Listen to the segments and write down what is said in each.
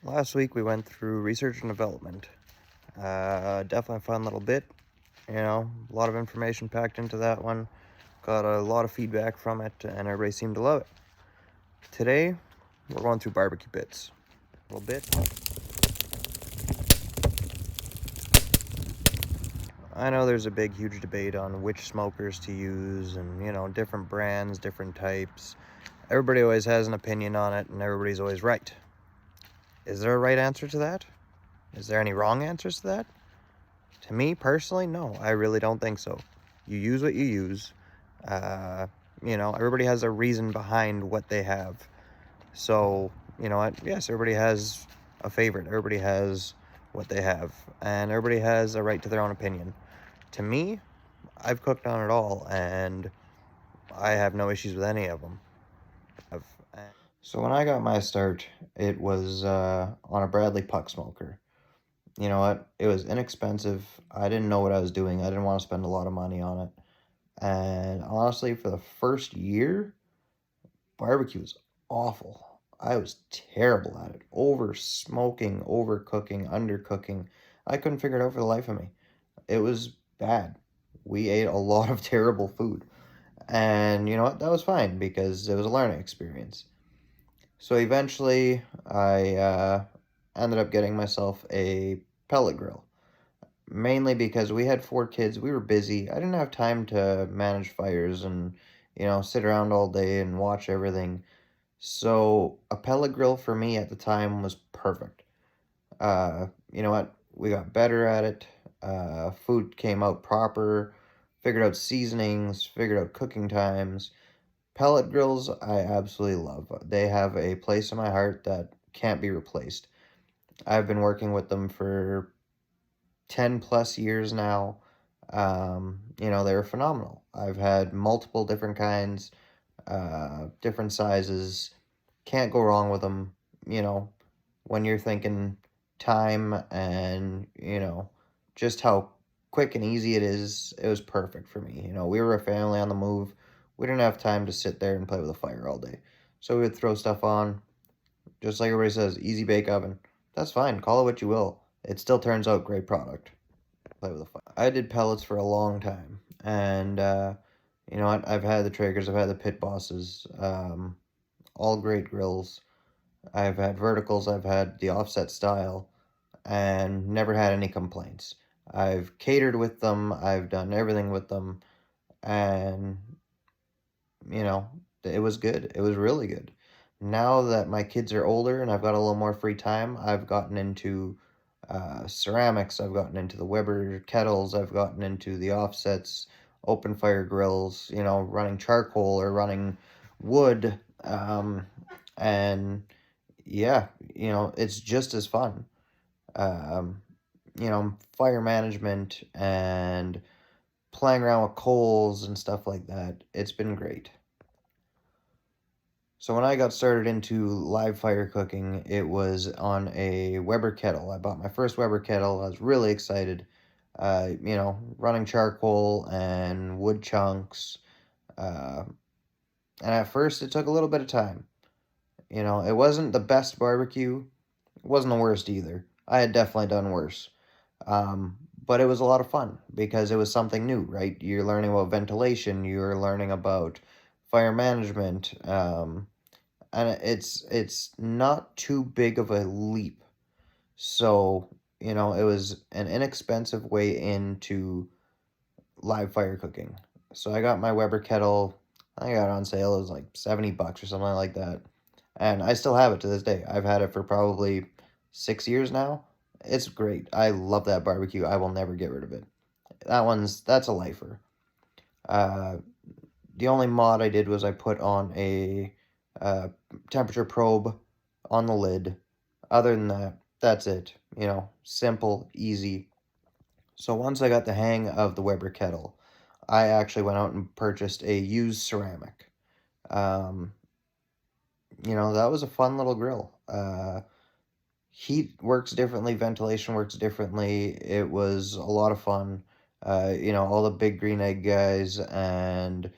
Last week we went through research and development. Definitely a fun little bit. A lot of information packed into that one. Got a lot of feedback from it, and everybody seemed to love it. Today, we're going through barbecue bits. A little bit. I know there's a big, huge debate on which smokers to use, and different brands, different types. Everybody always has an opinion on it, and everybody's always right. Is there a right answer to that? Is there any wrong answers to that? To me, personally, no, I really don't think so. You use what you use. Everybody has a reason behind what they have. So, yes, everybody has a favorite. Everybody has what they have. And everybody has a right to their own opinion. To me, I've cooked on it all, and I have no issues with any of them. So when I got my start, it was on a Bradley puck smoker. You know what? It was inexpensive. I didn't know what I was doing. I didn't want to spend a lot of money on it. And honestly, for the first year, barbecue was awful. I was terrible at it. Over smoking, overcooking, undercooking. I couldn't figure it out for the life of me. It was bad. We ate a lot of terrible food. And you know what? That was fine because it was a learning experience. So eventually, I ended up getting myself a pellet grill. Mainly because we had 4 kids, we were busy. I didn't have time to manage fires and, sit around all day and watch everything. So a pellet grill for me at the time was perfect. You know what? We got better at it. Food came out proper. Figured out seasonings. Figured out cooking times. Pellet grills, I absolutely love. They have a place in my heart that can't be replaced. I've been working with them for 10 plus years now. They're phenomenal. I've had multiple different kinds, different sizes. Can't go wrong with them. You know, when you're thinking time and, just how quick and easy it is, it was perfect for me. We were a family on the move. We didn't have time to sit there and play with a fire all day. So we would throw stuff on, just like everybody says, easy bake oven. That's fine. Call it what you will. It still turns out great product. Play with a fire. I did pellets for a long time, and I've had the Traegers, I've had the Pit Bosses, all great grills. I've had verticals, I've had the offset style, and never had any complaints. I've catered with them, I've done everything with them, and you know, it was good. It was really good. Now that my kids are older and I've got a little more free time, I've gotten into ceramics, I've gotten into the Weber kettles, I've gotten into the offsets, open fire grills, running charcoal or running wood. And yeah, it's just as fun. Um, Fire management and playing around with coals and stuff like that. It's been great. So when I got started into live fire cooking, it was on a Weber kettle. I bought my first Weber kettle. I was really excited. Running charcoal and wood chunks. Uh, and at first, it took a little bit of time. It wasn't the best barbecue. It wasn't the worst either. I had definitely done worse. But it was a lot of fun because it was something new, right? You're learning about ventilation. You're learning about fire management. And it's not too big of a leap. So, it was an inexpensive way into live fire cooking. So I got my Weber kettle. I think I got it on sale. It was like $70 or something like that. And I still have it to this day. I've had it for probably 6 years now. It's great. I love that barbecue. I will never get rid of it. That's a lifer. Uh, the only mod I did was I put on a temperature probe on the lid. Other than that, that's it. Simple, easy. So once I got the hang of the Weber kettle, I actually went out and purchased a used ceramic. Um, that was a fun little grill. Heat works differently, ventilation works differently. It was a lot of fun. All the big green egg guys and,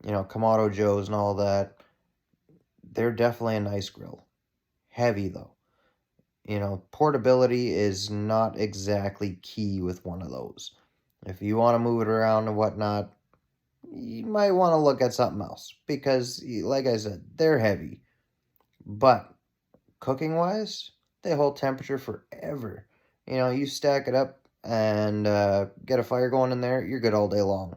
Kamado Joes and all that. They're definitely a nice grill. Heavy, though. portability is not exactly key with one of those. If you want to move it around and whatnot, you might want to look at something else because, like I said, they're heavy. But cooking wise, they hold temperature forever. You stack it up and get a fire going in there, you're good all day long.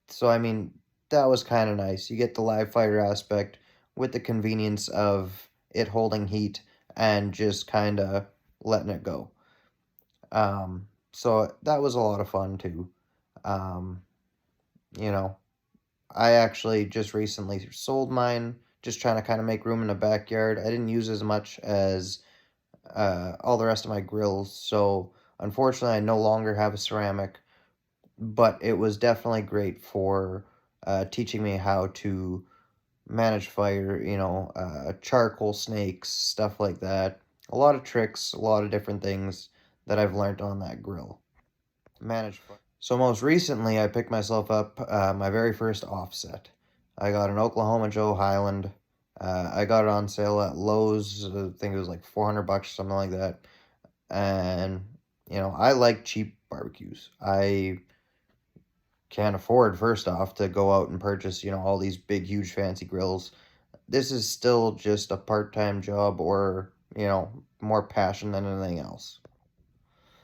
So, I mean, that was kind of nice. You get the live fire aspect with the convenience of it holding heat and just kind of letting it go. So that was a lot of fun too. Um, you know, I actually just recently sold mine, just trying to kind of make room in the backyard. I didn't use as much as all the rest of my grills, so unfortunately, I no longer have a ceramic, but it was definitely great for teaching me how to manage fire, charcoal snakes, stuff like that. A lot of tricks, a lot of different things that I've learned on that grill. Manage fire. So most recently, I picked myself up my very first offset. I got an Oklahoma Joe Highland. I got it on sale at Lowe's. I think it was like 400 bucks, something like that. And I like cheap barbecues. I can't afford, first off, to go out and purchase all these big, huge, fancy grills. This is still just a part-time job, or more passion than anything else.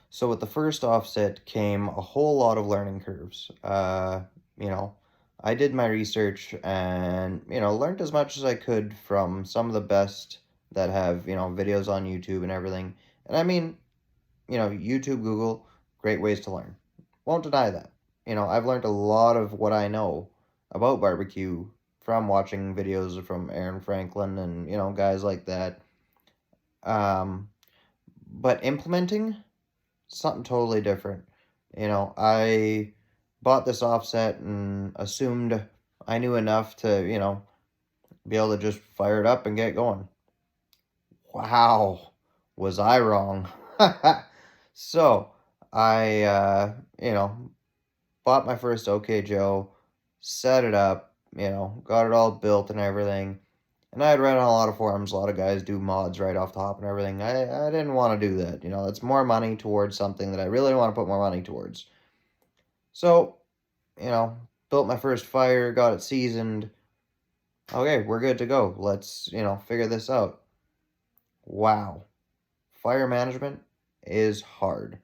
So with the first offset came a whole lot of learning curves. You know, I did my research and, learned as much as I could from some of the best that have, videos on YouTube and everything. And I mean, YouTube, Google, great ways to learn. Won't deny that. I've learned a lot of what I know about barbecue from watching videos from Aaron Franklin and, guys like that. Um, but implementing, something totally different. I bought this offset and assumed I knew enough to, be able to just fire it up and get going. Wow, was I wrong? So, I, bought my first OK Joe, set it up, got it all built and everything. And I had read on a lot of forums, a lot of guys do mods right off the top and everything. I didn't want to do that. It's more money towards something that I really want to put more money towards. So, built my first fire, got it seasoned. Okay, we're good to go. Let's, figure this out. Wow. Fire management is hard.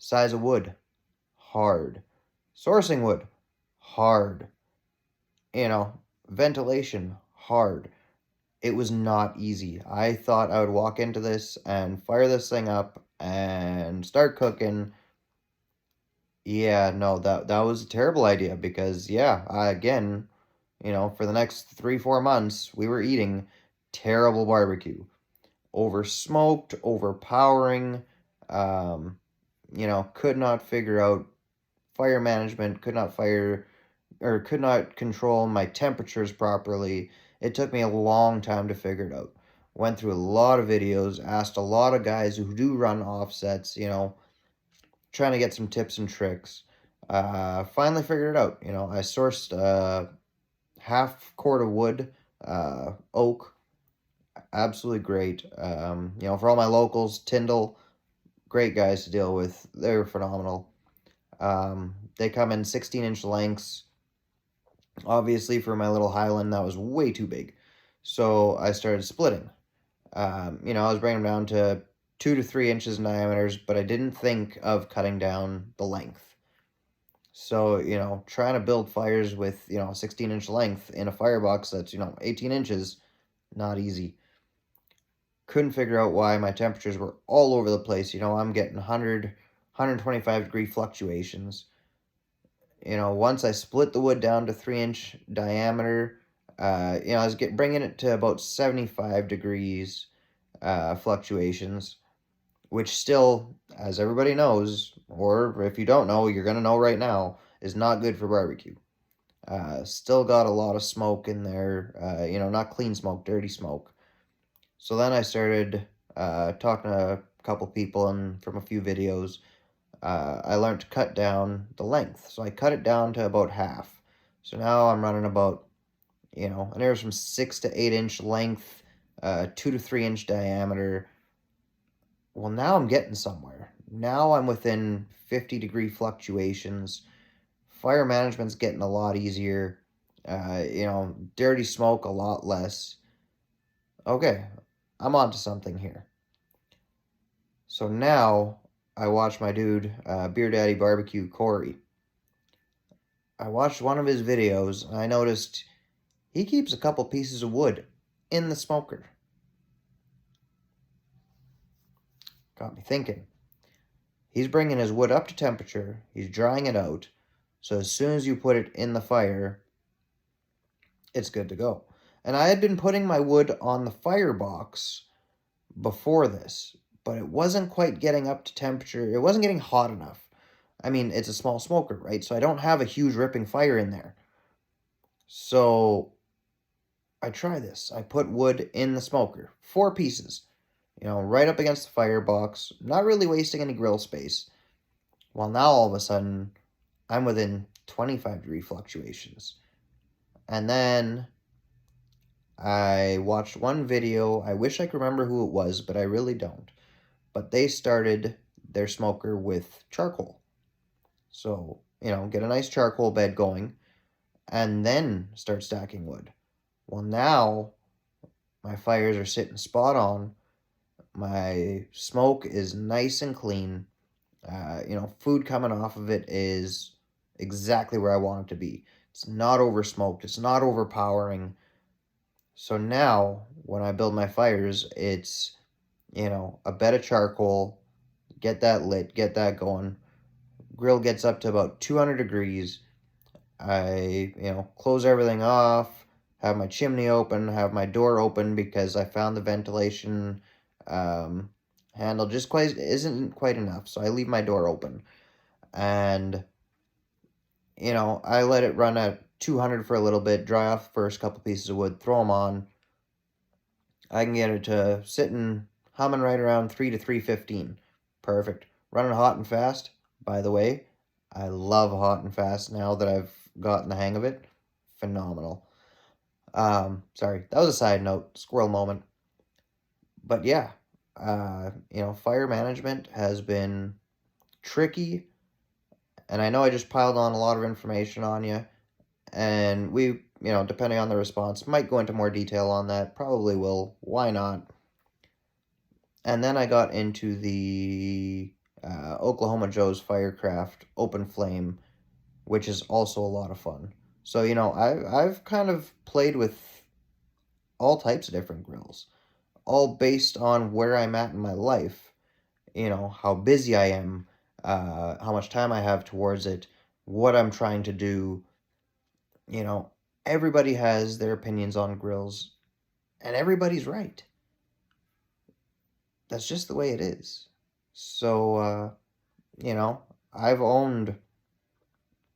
Size of wood, hard. Sourcing wood, hard. Ventilation, hard. It was not easy. I thought I would walk into this and fire this thing up and start cooking. Yeah, no, that was a terrible idea because yeah, again, for the next 3-4 months, we were eating terrible barbecue, over smoked, overpowering. Um, could not figure out fire management, could not control my temperatures properly. It took me a long time to figure it out. Went through a lot of videos, asked a lot of guys who do run offsets, trying to get some tips and tricks. Finally figured it out. I sourced half cord of wood, oak, absolutely great. For all my locals, Tyndall, great guys to deal with. They're phenomenal. They come in 16-inch lengths. Obviously, for my little Highland, that was way too big. So I started splitting. I was bringing them down to 2 to 3 inches in diameters, but I didn't think of cutting down the length. So, trying to build fires with, 16-inch length in a firebox that's, 18 inches, not easy. Couldn't figure out why my temperatures were all over the place. I'm getting 125-degree fluctuations. Once I split the wood down to 3-inch diameter, I was bringing it to about 75 degrees fluctuations, which still, as everybody knows, or if you don't know, you're going to know right now, is not good for barbecue. Still got a lot of smoke in there, not clean smoke, dirty smoke. So then I started talking to a couple people and from a few videos. I learned to cut down the length. So I cut it down to about half. So now I'm running about, anywhere from 6 to 8 inch length, 2 to 3 inch diameter. Well, now I'm getting somewhere. Now I'm within 50-degree fluctuations. Fire management's getting a lot easier. Dirty smoke a lot less. Okay, I'm onto something here. So now I watch my dude, Beer Daddy Barbecue Corey. I watched one of his videos and I noticed he keeps a couple pieces of wood in the smoker. Got me thinking. He's bringing his wood up to temperature, he's drying it out, so as soon as you put it in the fire, it's good to go. And I had been putting my wood on the firebox before this, but it wasn't quite getting up to temperature. It wasn't getting hot enough. I mean, it's a small smoker, right? So I don't have a huge ripping fire in there. So I try this. I put wood in the smoker, 4 pieces, right up against the firebox, not really wasting any grill space. Well, now all of a sudden, I'm within 25-degree fluctuations. And then I watched one video. I wish I could remember who it was, but I really don't. But they started their smoker with charcoal. So, get a nice charcoal bed going and then start stacking wood. Well, now my fires are sitting spot on. My smoke is nice and clean. Food coming off of it is exactly where I want it to be. It's not over smoked. It's not overpowering. So now when I build my fires, it's, a bed of charcoal, get that lit, get that going. Grill gets up to about 200 degrees. I, close everything off, have my chimney open, have my door open because I found the ventilation handle just isn't quite enough. So I leave my door open. And, I let it run at 200 for a little bit, dry off the first couple pieces of wood, throw them on. I can get it to sitting, humming right around 3 to 315. Perfect. Running hot and fast. By the way, I love hot and fast now that I've gotten the hang of it. Phenomenal. Sorry, that was a side note, squirrel moment. But yeah, fire management has been tricky, and I know I just piled on a lot of information on you, and we, depending on the response, might go into more detail on that. Probably will. Why not? And then I got into the Oklahoma Joe's Firecraft Open Flame, which is also a lot of fun. So, I've kind of played with all types of different grills, all based on where I'm at in my life, how busy I am, how much time I have towards it, what I'm trying to do. Everybody has their opinions on grills, and everybody's right. That's just the way it is. So, I've owned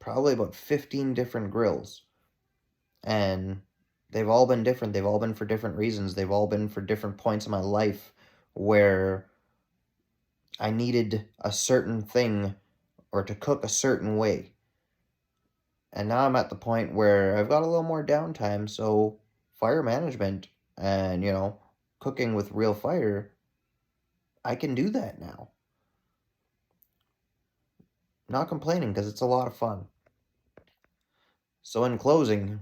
probably about 15 different grills, and they've all been different. They've all been for different reasons. They've all been for different points in my life where I needed a certain thing or to cook a certain way. And now I'm at the point where I've got a little more downtime, so fire management and, cooking with real fire, I can do that now. Not complaining because it's a lot of fun. So in closing,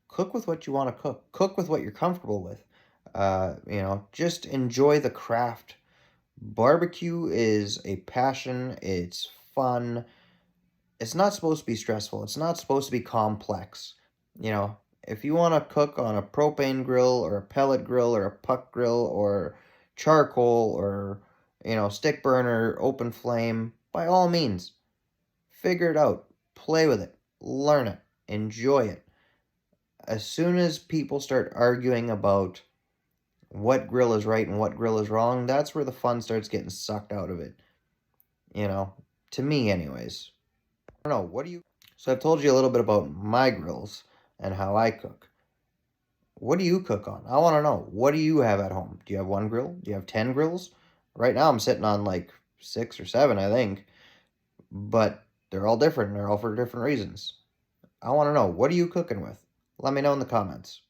cook with what you want to cook. Cook with what you're comfortable with. Just enjoy the craft. Barbecue is a passion. It's fun. It's not supposed to be stressful. It's not supposed to be complex. If you want to cook on a propane grill or a pellet grill or a puck grill or charcoal or, stick burner, open flame, by all means, figure it out. Play with it. Learn it. Enjoy it. As soon as people start arguing about what grill is right and what grill is wrong, that's where the fun starts getting sucked out of it. To me anyways. I don't know, what do you... So I've told you a little bit about my grills and how I cook. What do you cook on? I want to know. What do you have at home? Do you have one grill? Do you have 10 grills? Right now I'm sitting on like 6 or 7, I think. But they're all different. They're all for different reasons. I want to know, what are you cooking with? Let me know in the comments.